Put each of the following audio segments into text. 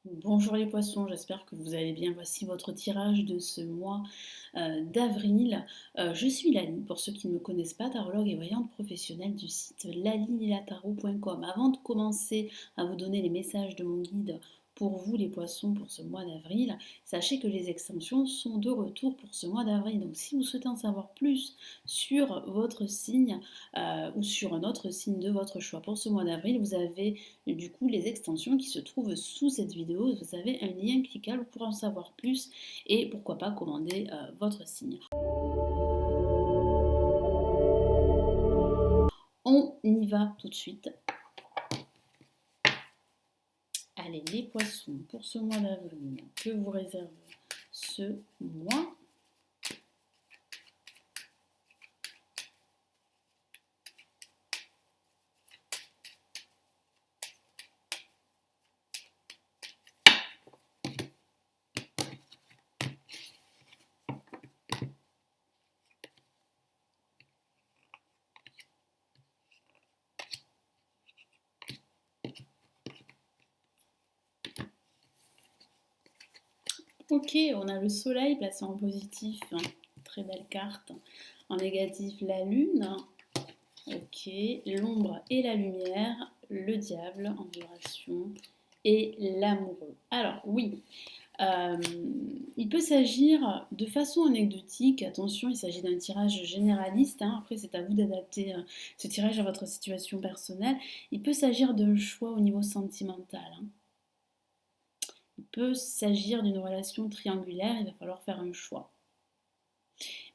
Bonjour les poissons, j'espère que vous allez bien. Voici votre tirage de ce mois d'avril. Je suis Lali, pour ceux qui ne me connaissent pas, tarologue et voyante professionnelle du site lalililataro.com. Avant de commencer à vous donner les messages de mon guide pour vous les poissons pour ce mois d'avril, sachez que les extensions sont de retour pour ce mois d'avril. Donc si vous souhaitez en savoir plus sur votre signe ou sur un autre signe de votre choix pour ce mois d'avril, vous avez du coup les extensions qui se trouvent sous cette vidéo. Vous avez un lien cliquable pour en savoir plus et pourquoi pas commander votre signe. On y va tout de suite. Allez, les poissons, pour ce mois d'avril, que vous réserve ce mois? Ok, on a le soleil placé en positif, hein, très belle carte. En négatif, la lune. Ok, l'ombre et la lumière, le diable en vibration et l'amoureux. Alors oui, euh, il peut s'agir de façon anecdotique, attention, il s'agit d'un tirage généraliste, hein, après c'est à vous d'adapter ce tirage à votre situation personnelle. Il peut s'agir d'un choix au niveau sentimental, hein. Il peut s'agir d'une relation triangulaire, il va falloir faire un choix.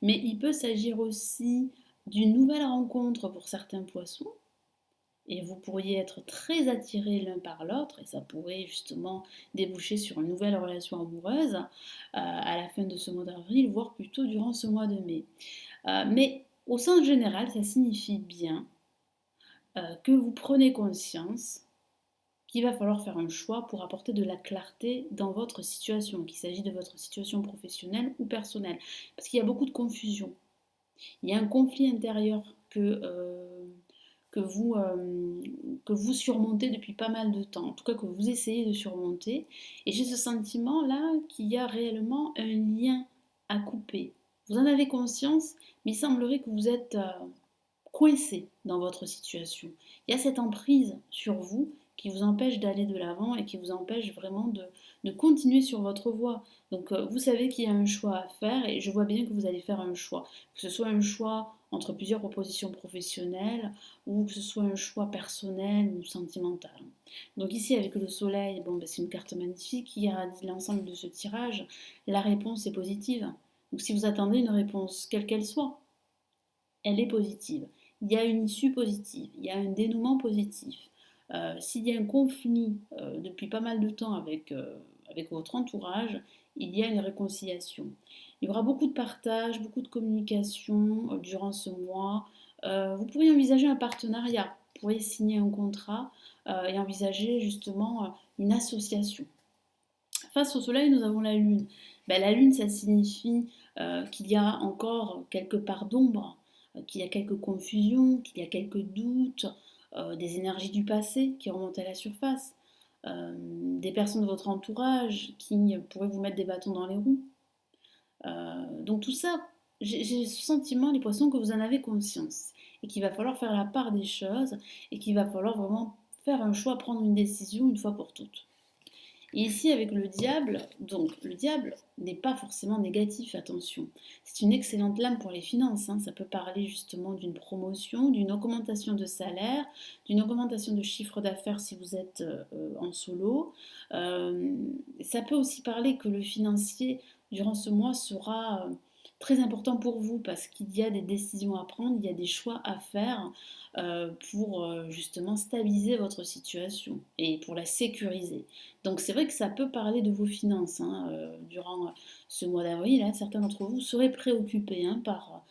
Mais il peut s'agir aussi d'une nouvelle rencontre pour certains poissons, et vous pourriez être très attirés l'un par l'autre et ça pourrait justement déboucher sur une nouvelle relation amoureuse à la fin de ce mois d'avril, voire plutôt durant ce mois de mai. Mais au sens général, ça signifie bien que vous prenez conscience qu'il va falloir faire un choix pour apporter de la clarté dans votre situation, qu'il s'agit de votre situation professionnelle ou personnelle. Parce qu'il y a beaucoup de confusion. Il y a un conflit intérieur que, vous, que vous surmontez depuis pas mal de temps, en tout cas que vous essayez de surmonter. Et j'ai ce sentiment-là qu'il y a réellement un lien à couper. Vous en avez conscience, mais il semblerait que vous êtes coincé dans votre situation. Il y a cette emprise sur vous qui vous empêche d'aller de l'avant et qui vous empêche vraiment de continuer sur votre voie. Donc vous savez qu'il y a un choix à faire et je vois bien que vous allez faire un choix. Que ce soit un choix entre plusieurs propositions professionnelles ou que ce soit un choix personnel ou sentimental. Donc ici avec le soleil, bon, ben, c'est une carte magnifique qui irradie l'ensemble de ce tirage. La réponse est positive. Donc si vous attendez une réponse quelle qu'elle soit, elle est positive. Il y a une issue positive, il y a un dénouement positif. S'il y a un conflit depuis pas mal de temps avec votre entourage, il y a une réconciliation. Il y aura beaucoup de partage, beaucoup de communication durant ce mois. Vous pourriez envisager un partenariat, vous pourriez signer un contrat et envisager justement une association. Face au soleil, nous avons la lune. Ben, la lune, ça signifie qu'il y a encore quelque part d'ombre, qu'il y a quelques confusions, qu'il y a quelques doutes, des énergies du passé qui remontent à la surface, des personnes de votre entourage qui pourraient vous mettre des bâtons dans les roues. Donc tout ça, j'ai ce sentiment, les poissons, que vous en avez conscience et qu'il va falloir faire la part des choses et qu'il va falloir vraiment faire un choix, prendre une décision une fois pour toutes. Et ici, avec le diable, donc le diable n'est pas forcément négatif, attention. C'est une excellente lame pour les finances, hein. Ça peut parler justement d'une promotion, d'une augmentation de salaire, d'une augmentation de chiffre d'affaires si vous êtes en solo. Euh, Ça peut aussi parler que le financier, durant ce mois, sera très important pour vous parce qu'il y a des décisions à prendre, il y a des choix à faire pour justement stabiliser votre situation et pour la sécuriser. Donc c'est vrai que ça peut parler de vos finances, hein, durant ce mois d'avril, hein. Certains d'entre vous seraient préoccupés, hein, par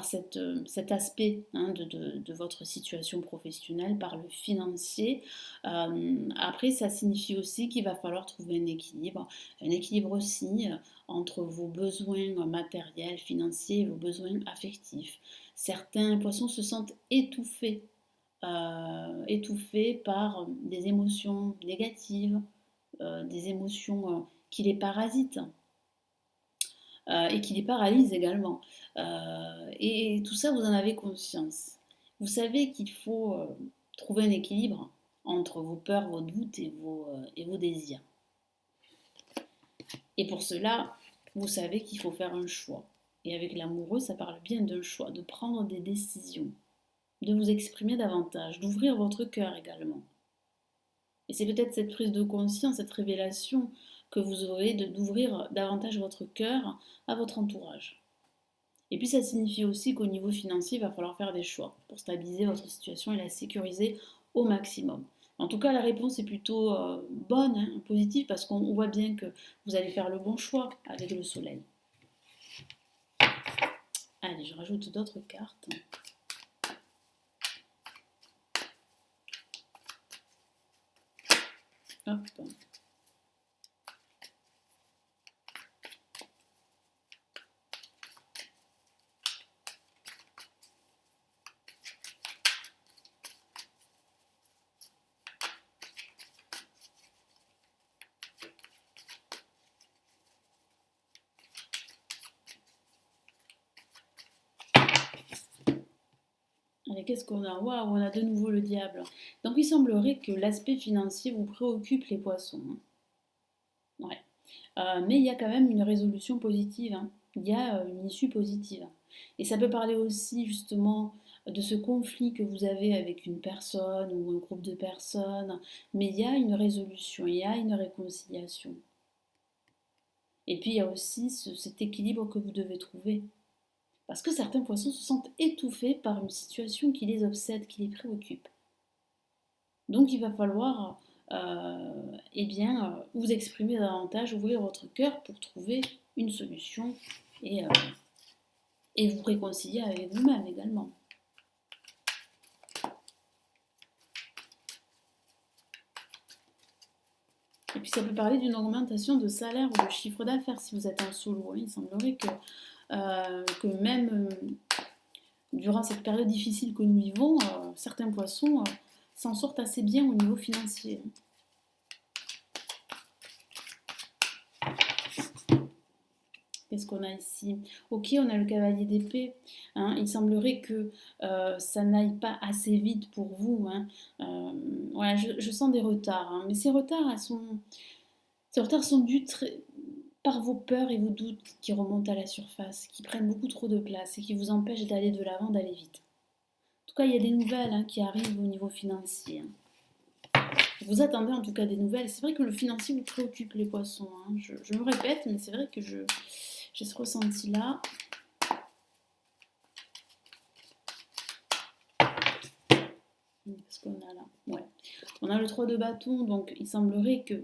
cet aspect, hein, de votre situation professionnelle, par le financier. Après, ça signifie aussi qu'il va falloir trouver un équilibre aussi entre vos besoins matériels, financiers et vos besoins affectifs. Certains poissons se sentent étouffés par des émotions négatives, des émotions qui les parasitent et qui les paralysent également. Et tout ça, vous en avez conscience. Vous savez qu'il faut trouver un équilibre entre vos peurs, vos doutes et vos désirs. Et pour cela, vous savez qu'il faut faire un choix. Et avec l'amoureux, ça parle bien d'un choix, de prendre des décisions, de vous exprimer davantage, d'ouvrir votre cœur également. Et c'est peut-être cette prise de conscience, cette révélation que vous aurez d'ouvrir davantage votre cœur à votre entourage. Et puis ça signifie aussi qu'au niveau financier, il va falloir faire des choix pour stabiliser votre situation et la sécuriser au maximum. En tout cas, la réponse est plutôt bonne, hein, positive, parce qu'on voit bien que vous allez faire le bon choix avec le soleil. Allez, je rajoute d'autres cartes. Hop. Allez, qu'est-ce qu'on a? Waouh, on a de nouveau le diable. Donc il semblerait que l'aspect financier vous préoccupe les poissons, hein. Ouais. Mais il y a quand même une résolution positive, hein. Il y a une issue positive. Et ça peut parler aussi justement de ce conflit que vous avez avec une personne ou un groupe de personnes. Mais il y a une résolution, il y a une réconciliation. Et puis il y a aussi cet équilibre que vous devez trouver. Parce que certains poissons se sentent étouffés par une situation qui les obsède, qui les préoccupe. Donc il va falloir eh bien, vous exprimer davantage, ouvrir votre cœur pour trouver une solution et, et vous réconcilier avec vous-même également. Et puis ça peut parler d'une augmentation de salaire ou de chiffre d'affaires si vous êtes en solo. Il semblerait que même durant cette période difficile que nous vivons, certains poissons s'en sortent assez bien au niveau financier. Qu'est-ce qu'on a ici? Ok, on a le cavalier d'épée, hein. Il semblerait que ça n'aille pas assez vite pour vous, hein. Voilà, je sens des retards, hein. Mais ces retards sont dus par vos peurs et vos doutes qui remontent à la surface, qui prennent beaucoup trop de place et qui vous empêchent d'aller de l'avant, d'aller vite. En tout cas, il y a des nouvelles, hein, qui arrivent au niveau financier, hein. Vous attendez en tout cas des nouvelles. C'est vrai que le financier vous préoccupe, les poissons, hein. Je me répète, mais c'est vrai que j'ai ce ressenti-là. Qu'est-ce qu'on a là? Ouais. On a le 3 de bâton, donc il semblerait que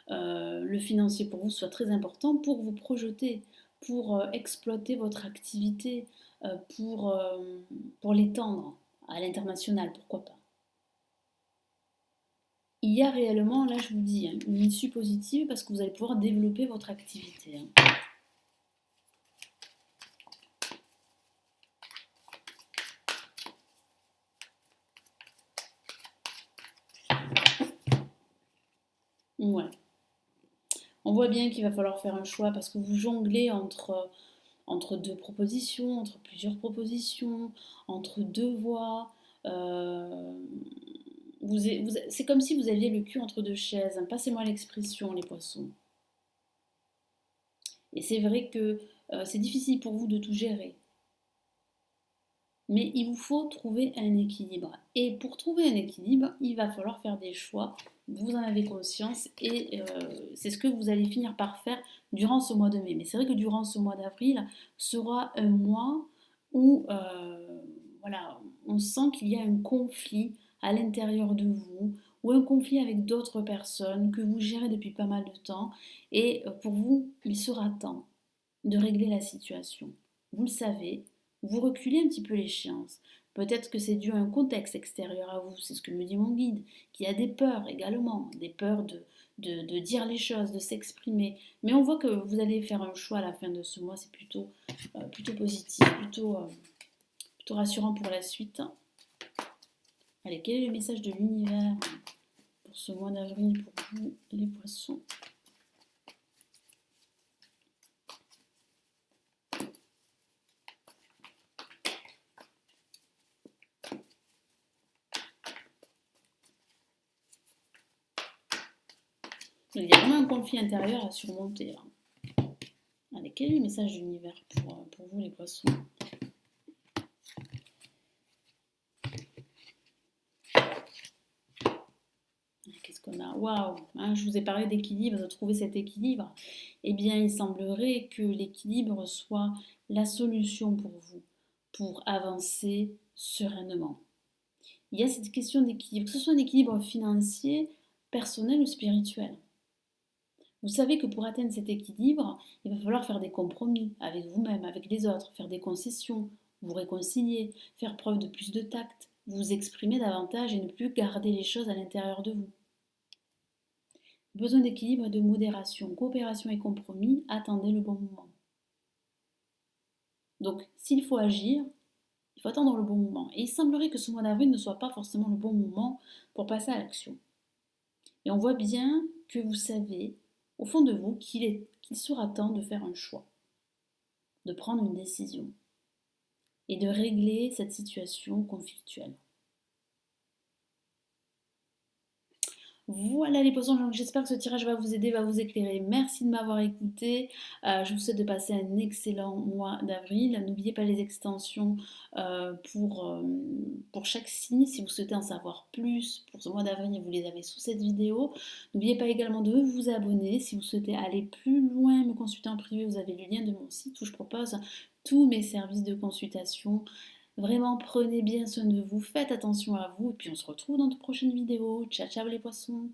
le financier pour vous soit très important pour vous projeter, pour exploiter votre activité, pour l'étendre à l'international, pourquoi pas. Il y a réellement, là je vous dis, hein, une issue positive parce que vous allez pouvoir développer votre activité, hein. Ouais. On voit bien qu'il va falloir faire un choix parce que vous jonglez entre deux propositions, entre plusieurs propositions, entre deux voies. Euh, c'est comme si vous aviez le cul entre deux chaises, hein. Passez-moi l'expression, les poissons. Et c'est vrai que c'est difficile pour vous de tout gérer. Mais il vous faut trouver un équilibre. Et pour trouver un équilibre, il va falloir faire des choix. Vous en avez conscience et c'est ce que vous allez finir par faire durant ce mois de mai. Mais c'est vrai que durant ce mois d'avril sera un mois où voilà, on sent qu'il y a un conflit à l'intérieur de vous ou un conflit avec d'autres personnes que vous gérez depuis pas mal de temps. Et pour vous, il sera temps de régler la situation. Vous le savez, vous reculez un petit peu l'échéance. Peut-être que c'est dû à un contexte extérieur à vous, c'est ce que me dit mon guide, qui a des peurs également, des peurs de dire les choses, de s'exprimer. Mais on voit que vous allez faire un choix à la fin de ce mois, c'est plutôt positif, plutôt rassurant pour la suite. Allez, quel est le message de l'univers pour pour ce mois d'avril pour vous, les poissons. Il y a vraiment un conflit intérieur à surmonter. Allez, quel est le message de l'univers pour vous, les poissons? Qu'est-ce qu'on a? Waouh, hein, je vous ai parlé d'équilibre, de trouver cet équilibre. Eh bien, il semblerait que l'équilibre soit la solution pour vous, pour avancer sereinement. Il y a cette question d'équilibre, que ce soit un équilibre financier, personnel ou spirituel. Vous savez que pour atteindre cet équilibre, il va falloir faire des compromis avec vous-même, avec les autres, faire des concessions, vous réconcilier, faire preuve de plus de tact, vous exprimer davantage et ne plus garder les choses à l'intérieur de vous. Besoin d'équilibre et de modération, coopération et compromis, attendez le bon moment. Donc, s'il faut agir, il faut attendre le bon moment. Et il semblerait que ce mois d'avril ne soit pas forcément le bon moment pour passer à l'action. Et on voit bien que vous savez, au fond de vous, qu'il sera temps de faire un choix, de prendre une décision et de régler cette situation conflictuelle. Voilà les poissons, j'espère que ce tirage va vous aider, va vous éclairer. Merci de m'avoir écouté. Je vous souhaite de passer un excellent mois d'avril. N'oubliez pas les extensions pour chaque signe. Si vous souhaitez en savoir plus pour ce mois d'avril, vous les avez sous cette vidéo. N'oubliez pas également de vous abonner. Si vous souhaitez aller plus loin, me consulter en privé, vous avez le lien de mon site où je propose tous mes services de consultation. Vraiment, prenez bien soin de vous, faites attention à vous, et puis on se retrouve dans de prochaines vidéos. Ciao, ciao les poissons!